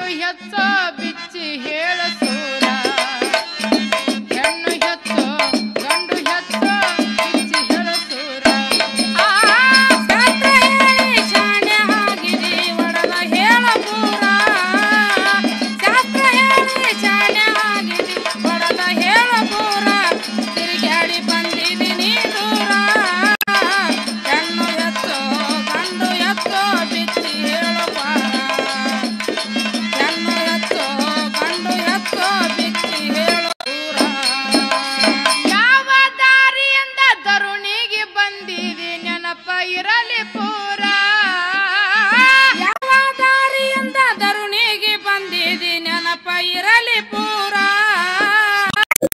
ಗಂಡು ಹೆಚ್ಚೋ ಬಿಚ್ಚಿ ಹೇಳು ಸೂರ ಹೆಣ್ಣು ಹೆಚ್ಚೋ ಗಂಡು ಹೆಚ್ಚೋ ಬಿಚ್ಚಿ ಹೇಳು ಸೂರ ಶಾಸ್ತ್ರ ಹೇಳಿ ಶಾಣೆ ಆಗಿದಿ ಒಡಲ ಹೇಳ ಪೂರ ಶಾಸ್ತ್ರ ಹೇಳಿ ಶಾಣೆ ಆಗಿದಿ ಒಡಲ ಹೇಳ ಪೂರ ತಿರುಗಾಡಿ ಬಂದಿದ್ದೀನಿ ದೂರ ಹೆಣ್ಣು ಎತ್ತೋ ಗಂಡು ಎತ್ತೋ ಬಿಚ್ಚಿ ಹೇಳು ಪಾರ ಹೆಣ್ಣು ಎತ್ತೋ ಗಂಡು ಎತ್ತೋ ಬಿಚ್ಚಿ ಹೇಳು ಪೂರ ಯಾವ ದಾರಿಯಿಂದ ತರುಣಿಗೆ ಬಂದಿದೆ ನೆನಪ ಇರಲಿ ಪೂರ ಯಾವ ದಾರಿಯಿಂದ ತರುಣಿಗೆ ಬಂದಿದೆ ನೆನಪ ಇರಲಿ ಪೂರ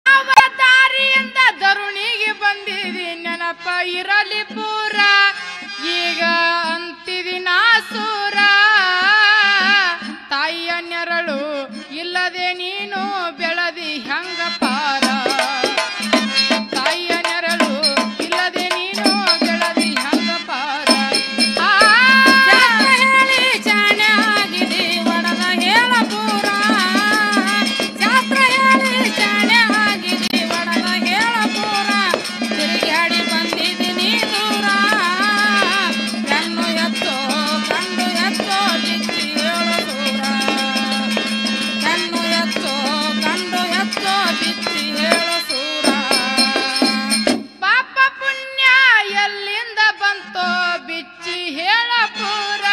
ಯಾವ ದಾರಿಯಿಂದ ತರುಣಿಗೆ ಬಂದಿದೆ ನೆನಪ ಇರಲಿ ಪೂರ ಈಗ ಅಂತಿದಿನ ಸೂರ ತಾಯಿಯ ನೆರಳು ಇಲ್ಲದೆ ನೀನು ಬೆಳದಿ ಹಂಗ ಪಾರ ತಾಯಿಯ ನೆರಳು ಇಲ್ಲದೆ ನೀನು ಬೆಳದಿ ಹಂಗ ಪಾರ ಶಾಸ್ತ್ರ ಹೇಳಿ ಶಾಣೆ ಆಗಿದಿ ಒಡಲ ಹೇಳ ಪೂರ ಶಾಸ್ತ್ರ ಹೇಳಿ ಶಾಣೆ ಆಗಿದಿ ಒಡಲ ಹೇಳ ಪೂರ ತಿರುಗಾಡಿ ಬಂದಿದ್ದೀನಿ ದೂರ ಹೆಣ್ಣು ಎತ್ತೋ ಗಂಡು ಎತ್ತೋ ಬಿಚ್ಚಿ ಹೇಳು ದೂರ ಹೆಣ್ಣು ಎತ್ತೋ ಗಂಡು ಎತ್ತೋ ಬಿಚ್ಚಿ ಹೇಳು ಸೂರ ಪಾಪ ಪುಣ್ಯ ಎಲ್ಲಿಂದ ಬಂತೋ ಬಿಚ್ಚಿ ಹೇಳ ಪೂರ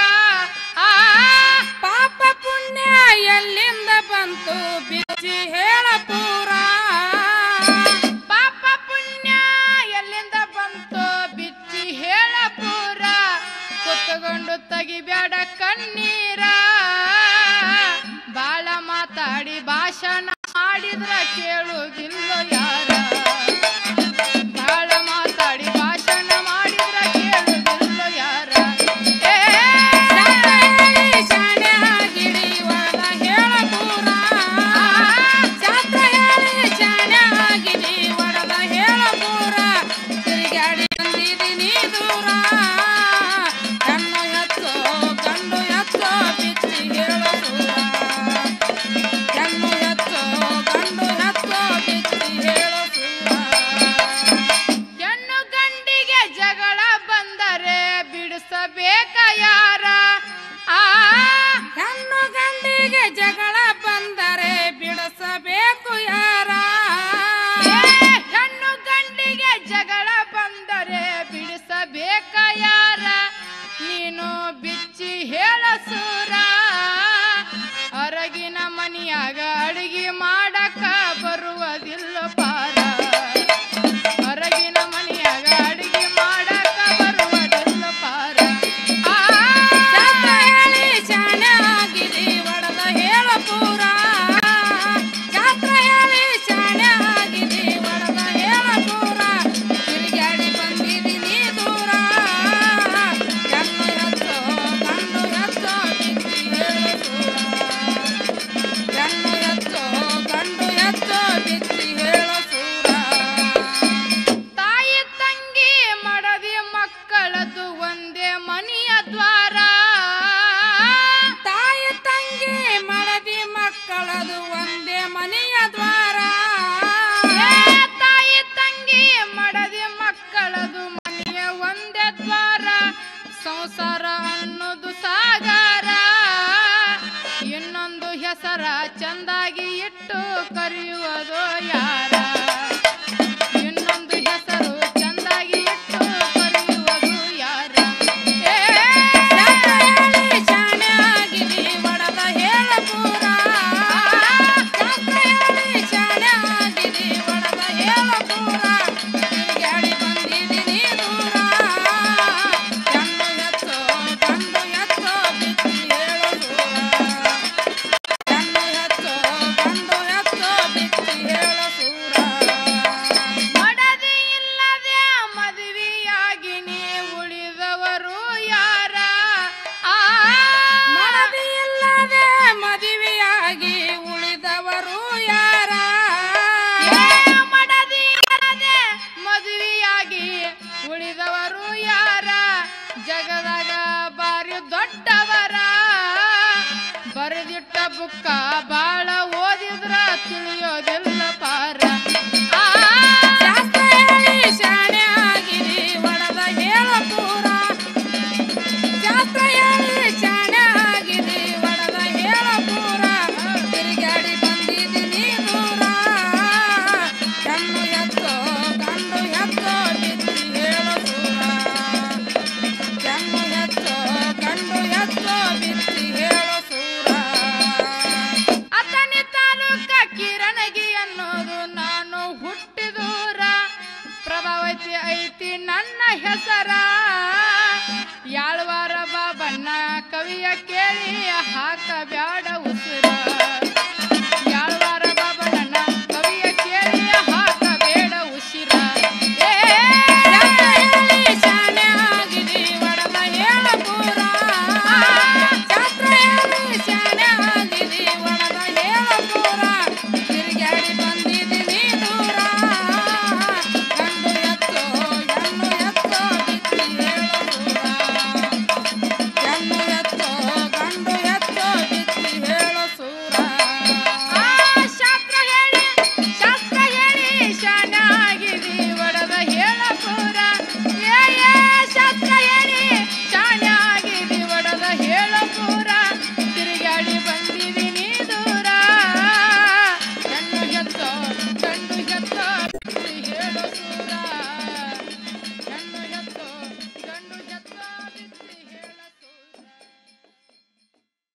ಪಾಪ ಪುಣ್ಯ ಎಲ್ಲಿಂದ ಬಂತು ಬಿಚ್ಚಿ ಹೇಳ ಪೂರ ಪಾಪ ಪುಣ್ಯ ಎಲ್ಲಿಂದ ಬಂತೋ ಬಿಚ್ಚಿ ಹೇಳ ಪೂರ ಕುತ್ತುಕೊಂಡು ತೆಗಿಬ್ಯಾಡ ಕಣ್ಣೀರ ಬಾಳ ಮಾತಾಡಿ ಭಾಷಣ ಮಾಡಿದ್ರ ಕೇಳುವುದಿಲ್ಲ ಯಾರ ಬಾಳ ಮಾತಾಡಿ ಭಾಷಣ ಮಾಡಿದ್ರ ಕೇಳುವುದಿಲ್ಲ ಯಾರ ಏ ಶಾಸ್ತ್ರ ಹೇಳಿ ಶಾಣೆ ಆಗಿಡಿ ಒಡಲ ಹೇಳ ಪೂರ ಶಾಸ್ತ್ರ ಹೇಳಿ ಶಾಣೆ ಆಗಿದಿ ಒಡಲ ಹೇಳ ಪೂರ ತಿರುಗಾಡಿ ಬಂದಿದ್ದೀನಿ ದೂರ ಹೆಣ್ಣು ಎತ್ತೋ ಗಂಡು ಎತ್ತೋ ಬಿಚ್ಚಿ ಹೇಳು ದೂರ ಹೆಣ್ಣು ಎತ್ತೋ ಗಂಡು ಎತ್ತೋ ಬಿಚ್ಚಿ ಹೇಳು ದೂರ ಹೆಣ್ಣು ಗಂಡಿಗೆ ಜಗಳ ಬಂದರೆ ಬಿಡಿಸಬೇಕ ಯಾರ ಹೆಣ್ಣು ಗಂಡಿಗೆ ಜಗಳ ಬಂದರೆ ಬಿಡಿಸಬೇಕು ಯಾರ ಹೆಣ್ಣು ಗಂಡಿಗೆ ಜಗಳ ಬಂದರೆ ಬಿಡಿಸಬೇಕ ಯಾರ ನೀನು ಬಿಚ್ಚಿ ಹೇಳ ಸೂರ ಹೊರಗಿನ ಮನೆಯಾಗ ಅಡಿಗೆ ಮಾಡಕ ಬರುವುದಿಲ್ಲ ಪಾರ ಹೊರಗಿನ ಮನೆಯಾಗ ಅಡಿಗೆ ಮಾಡಕ ಬರುವುದಿಲ್ಲ ಪಾರ ಶಾಸ್ತ್ರ ಹೇಳಿ ಶಾಣೆ ಆಗಿದಿ ಒಡಲ ಹೇಳ ಪೂರ ಶಾಸ್ತ್ರ ಹೇಳಿ ಶಾಣೆ ಆಗಿದಿ ಒಡಲ ಹೇಳ ಪೂರ ತಿರುಗಾಡಿ ಬಂದಿದ್ದೀನಿ ದೂರ ಹೆಣ್ಣು ಎತ್ತೋ ಗಂಡು ಎತ್ತೋ ಬಿಚ್ಚಿ ಹೇಳು ದೂರ ಹೆಣ್ಣು ಎತ್ತೋ ಗಂಡು ಎತ್ತೋ ಬಿಚ್ಚಿ ಹೇಳು ಸೂರ ತಾಯಿ ತಂಗಿ ಮಡದಿ ಮಕ್ಕಳದು ಒಂದೇ ಮನೆಯ ದ್ವಾರ ತಾಯಿ ತಂಗಿ ಮಡದಿ ಮಕ್ಕಳದು ಒಂದೇ ಮನೆಯ ದ್ವಾರ ತಾಯಿ ತಂಗಿ ಮಡದಿ ಮಕ್ಕಳದು ಮನೆಯ ಒಂದೇ ದ್ವಾರ ಸಂಸಾರ ಅನ್ನೋದು ಸಾಗರ ಇನ್ನೊಂದು ಹೆಸರ ಚಂದಾಗಿ ಇಟ್ಟು ಕರೆಯುವುದು ಯಾರ ಇನ್ನೊಂದು ಹೆಸರು ಚಂದಾಗಿ ಇಟ್ಟು ಕರೆಯುವುದು ಯಾರ ಏ ಶಾಸ್ತ್ರ ಹೇಳಿ ಶಾಣೆ ಆಗಿದಿ ಒಡಲ ಹೇಳ ಪೂರ ಶಾಸ್ತ್ರ ಹೇಳಿ ಶಾಣೆ ಆಗಿದಿ ಒಡಲ ಹೇಳ ಪೂರ ತಿರುಗಾಡಿ ಬಂದಿದ್ದೀನಿ ದೂರ ಹೆಣ್ಣು ಎತ್ತೋ ಗಂಡು ಎತ್ತೋ ಬಿಚ್ಚಿ ಹೇಳು ದೂರ ಹೆಣ್ಣು ಎತ್ತೋ ಗಂಡು ಎತ್ತೋ ಬಿಚ್ಚಿ ಹೇಳು ಸೂರ ಬಾಳ ಓದಿದ್ರ ತಿಳಿಯೋದಿಲ್ಲ ಪಾರ ಆ ಶಾಸ್ತ್ರ ಹೇಳಿ ಶಾಣೆ ಆಗಿರಿ ಒಡದ ಹೇಳ ಪೂರ ಶಾಸ್ತ್ರ ಹೇಳಿ ಶಾಣೆ ಆಗಿರಿ ಒಡದ ಹೇಳ ಪೂರ ತಿರುಗಾಡಿ ಬಂದಿದ್ದೀನಿ ದೂರ ಕಣ್ಣು ಎತ್ತೋ ಗಂಡು ಎತ್ತೋ ಬಿಚ್ಚಿ ಹೇಳು ದೂರ ಕಣ್ಣು ಎತ್ತೋ ಗಂಡು ಎತ್ತೋ ಬಿಚ್ಚಿ ಹೇಳು ಸೂರ ಅತನಿ ತಾಲೂಕ ಕಿರಣಗಿ ಅನ್ನೋದು ನಾನು ಹುಟ್ಟಿದೂರ ಪ್ರಭಾವತಿ ಐತಿ ನನ್ನ ಹೆಸರ ಯಾಳ್ವಾರ ಬಾಬಣ್ಣ ಕವಿಯ ಕೇಳಿ ಹಾಕ ಬ್ಯಾಡ ಉಸಿರ